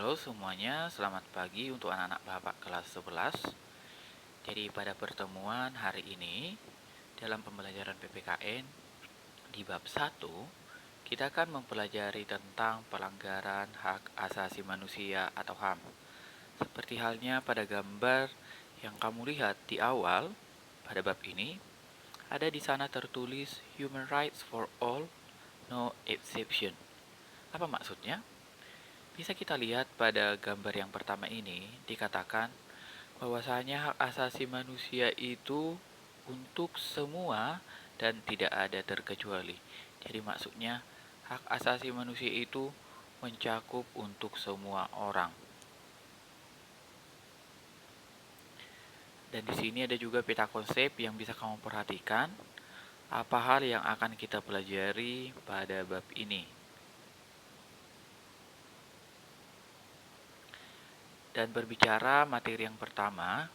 Halo semuanya, selamat pagi untuk anak-anak Bapak kelas 11. Jadi pada pertemuan hari ini dalam pembelajaran PPKN di bab 1, kita akan mempelajari tentang pelanggaran hak asasi manusia atau HAM. Seperti halnya pada gambar yang kamu lihat di awal pada bab ini, ada di sana tertulis Human Rights for All, No Exception. Apa maksudnya? Bisa kita lihat pada gambar yang pertama ini dikatakan bahwasanya hak asasi manusia itu untuk semua dan tidak ada terkecuali. Jadi maksudnya hak asasi manusia itu mencakup untuk semua orang. Dan di sini ada juga peta konsep yang bisa kamu perhatikan apa hal yang akan kita pelajari pada bab ini. Dan berbicara materi yang pertama,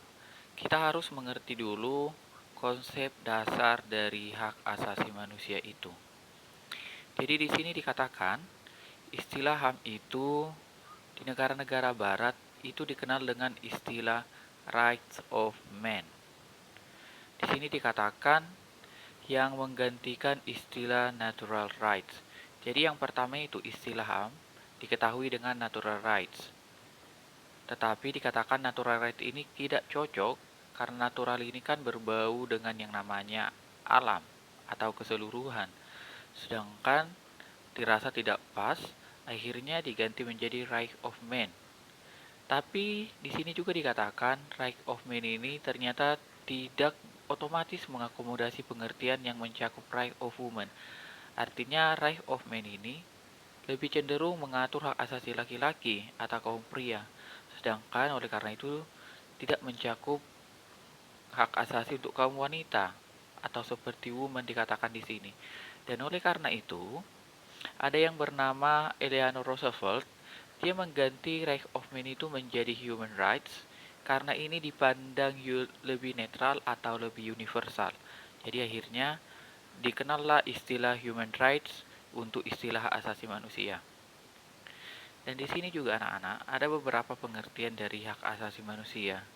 kita harus mengerti dulu konsep dasar dari hak asasi manusia itu. Jadi di sini dikatakan istilah HAM itu di negara-negara barat itu dikenal dengan istilah Rights of Man. Di sini dikatakan yang menggantikan istilah Natural Rights. Jadi yang pertama itu istilah HAM diketahui dengan Natural Rights. Tetapi dikatakan natural right ini tidak cocok karena natural ini kan berbau dengan yang namanya alam atau keseluruhan. Sedangkan dirasa tidak pas, akhirnya diganti menjadi right of man. Tapi di sini juga dikatakan right of man ini ternyata tidak otomatis mengakomodasi pengertian yang mencakup right of woman. Artinya right of man ini lebih cenderung mengatur hak asasi laki-laki atau kaum pria. Sedangkan oleh karena itu tidak mencakup hak asasi untuk kaum wanita atau seperti woman dikatakan di sini. Dan oleh karena itu, ada yang bernama Eleanor Roosevelt, dia mengganti right of man itu menjadi human rights karena ini dipandang lebih netral atau lebih universal. Jadi akhirnya dikenallah istilah human rights untuk istilah hak asasi manusia. Dan di sini juga anak-anak ada beberapa pengertian dari hak asasi manusia.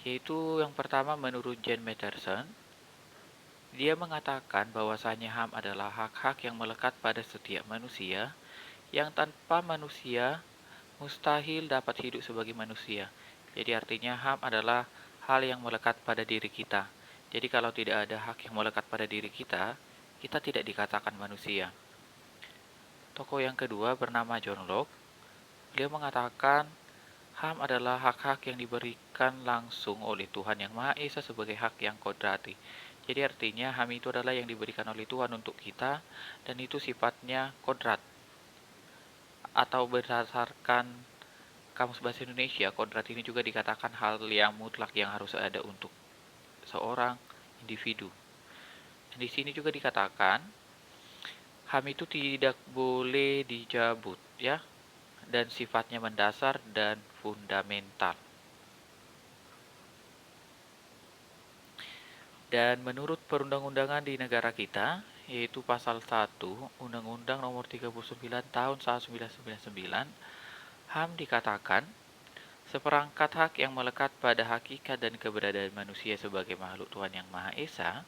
Yaitu yang pertama menurut Jane Matterson, dia mengatakan bahwasanya HAM adalah hak-hak yang melekat pada setiap manusia yang tanpa manusia mustahil dapat hidup sebagai manusia. Jadi artinya HAM adalah hal yang melekat pada diri kita. Jadi kalau tidak ada hak yang melekat pada diri kita, kita tidak dikatakan manusia. Tokoh yang kedua bernama John Locke. Beliau mengatakan HAM adalah hak-hak yang diberikan langsung oleh Tuhan Yang Maha Esa sebagai hak yang kodrati. Jadi artinya HAM itu adalah yang diberikan oleh Tuhan untuk kita dan itu sifatnya kodrat. Atau berdasarkan Kamus Bahasa Indonesia, kodrat ini juga dikatakan hal yang mutlak yang harus ada untuk seorang individu. Dan di sini juga dikatakan HAM itu tidak boleh dicabut ya dan sifatnya mendasar dan fundamental. Dan menurut perundang-undangan di negara kita, yaitu pasal 1 Undang-Undang Nomor 39 Tahun 1999, HAM dikatakan seperangkat hak yang melekat pada hakikat dan keberadaan manusia sebagai makhluk Tuhan Yang Maha Esa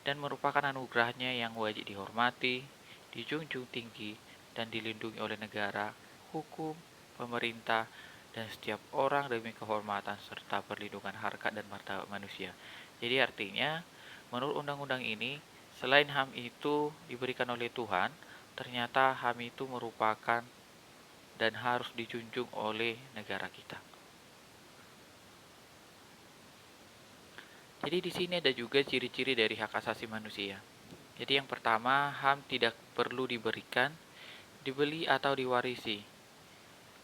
dan merupakan anugerahnya yang wajib dihormati, dijunjung tinggi, dan dilindungi oleh negara, hukum, pemerintah, dan setiap orang demi kehormatan serta perlindungan harkat dan martabat manusia. Jadi artinya, menurut undang-undang ini, selain HAM itu diberikan oleh Tuhan, ternyata HAM itu merupakan dan harus dijunjung oleh negara kita. Jadi di sini ada juga ciri-ciri dari hak asasi manusia. Jadi yang pertama, HAM tidak perlu diberikan, dibeli atau diwarisi.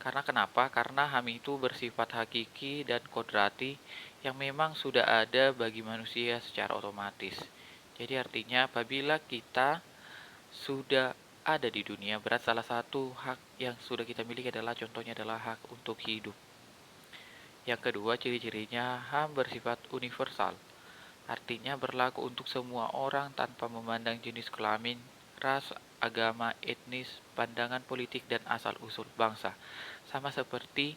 Karena kenapa? Karena HAM itu bersifat hakiki dan kodrati yang memang sudah ada bagi manusia secara otomatis. Jadi artinya apabila kita sudah ada di dunia, berarti salah satu hak yang sudah kita miliki adalah contohnya adalah hak untuk hidup. Yang kedua, ciri-cirinya HAM bersifat universal. Artinya berlaku untuk semua orang tanpa memandang jenis kelamin, ras, agama, etnis, pandangan politik, dan asal-usul bangsa. Sama seperti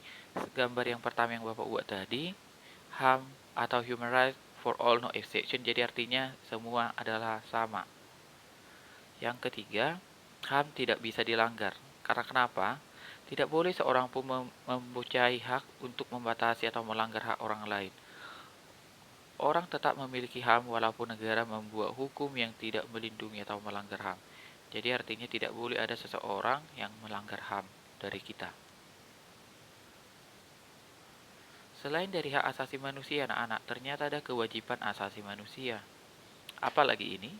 gambar yang pertama yang Bapak buat tadi, HAM atau Human Rights for All No Exception, jadi artinya semua adalah sama. Yang ketiga, HAM tidak bisa dilanggar. Karena kenapa? Tidak boleh seorang pun mempunyai hak untuk membatasi atau melanggar hak orang lain. Orang tetap memiliki HAM walaupun negara membuat hukum yang tidak melindungi atau melanggar HAM. Jadi artinya tidak boleh ada seseorang yang melanggar HAM dari kita. Selain dari hak asasi manusia, anak-anak, ternyata ada kewajiban asasi manusia. Apalagi ini?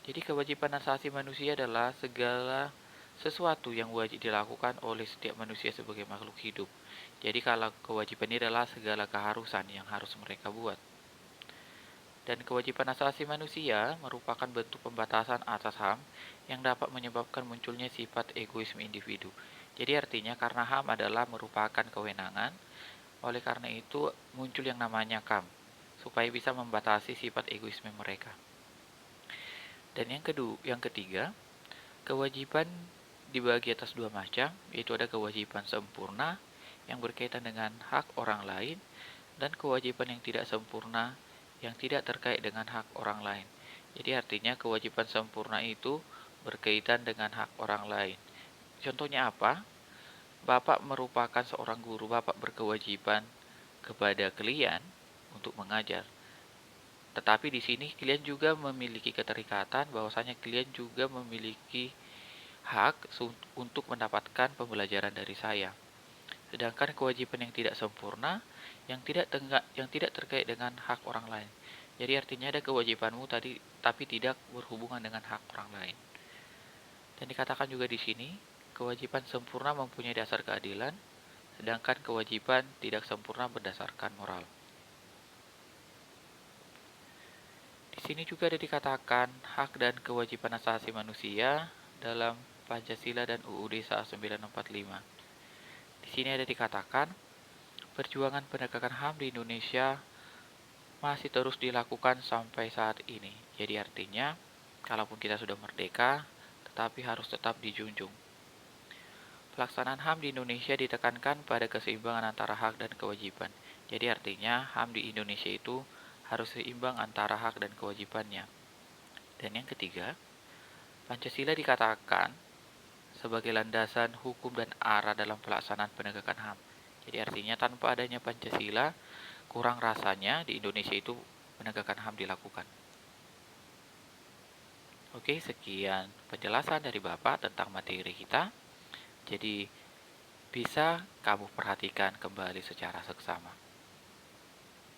Jadi kewajiban asasi manusia adalah segala sesuatu yang wajib dilakukan oleh setiap manusia sebagai makhluk hidup. Jadi kalau kewajiban ini adalah segala keharusan yang harus mereka buat. Dan kewajiban asasi manusia merupakan bentuk pembatasan atas HAM yang dapat menyebabkan munculnya sifat egoisme individu. Jadi artinya karena HAM adalah merupakan kewenangan, oleh karena itu muncul yang namanya KAM, supaya bisa membatasi sifat egoisme mereka. Dan yang ketiga, kewajiban dibagi atas dua macam, yaitu ada kewajiban sempurna yang berkaitan dengan hak orang lain, dan kewajiban yang tidak sempurna yang tidak terkait dengan hak orang lain. Jadi artinya kewajiban sempurna itu berkaitan dengan hak orang lain. Contohnya apa? Bapak merupakan seorang guru, Bapak berkewajiban kepada klien untuk mengajar. Tetapi di sini klien juga memiliki keterikatan bahwasanya klien juga memiliki hak untuk mendapatkan pembelajaran dari saya. Sedangkan kewajiban yang tidak sempurna yang tidak terkait dengan hak orang lain. Jadi artinya ada kewajibanmu tadi tapi tidak berhubungan dengan hak orang lain. Dan dikatakan juga di sini, kewajiban sempurna mempunyai dasar keadilan, sedangkan kewajiban tidak sempurna berdasarkan moral. Di sini juga ada dikatakan hak dan kewajiban asasi manusia dalam Pancasila dan UUD 1945. Di sini ada dikatakan, perjuangan penegakan HAM di Indonesia masih terus dilakukan sampai saat ini. Jadi artinya, kalaupun kita sudah merdeka, tetapi harus tetap dijunjung. Pelaksanaan HAM di Indonesia ditekankan pada keseimbangan antara hak dan kewajiban. Jadi artinya, HAM di Indonesia itu harus seimbang antara hak dan kewajibannya. Dan yang ketiga, Pancasila dikatakan sebagai landasan hukum dan arah dalam pelaksanaan penegakan HAM. Jadi artinya tanpa adanya Pancasila, kurang rasanya di Indonesia itu penegakan HAM dilakukan. Oke, sekian penjelasan dari Bapak tentang materi kita. Jadi bisa kamu perhatikan kembali secara seksama.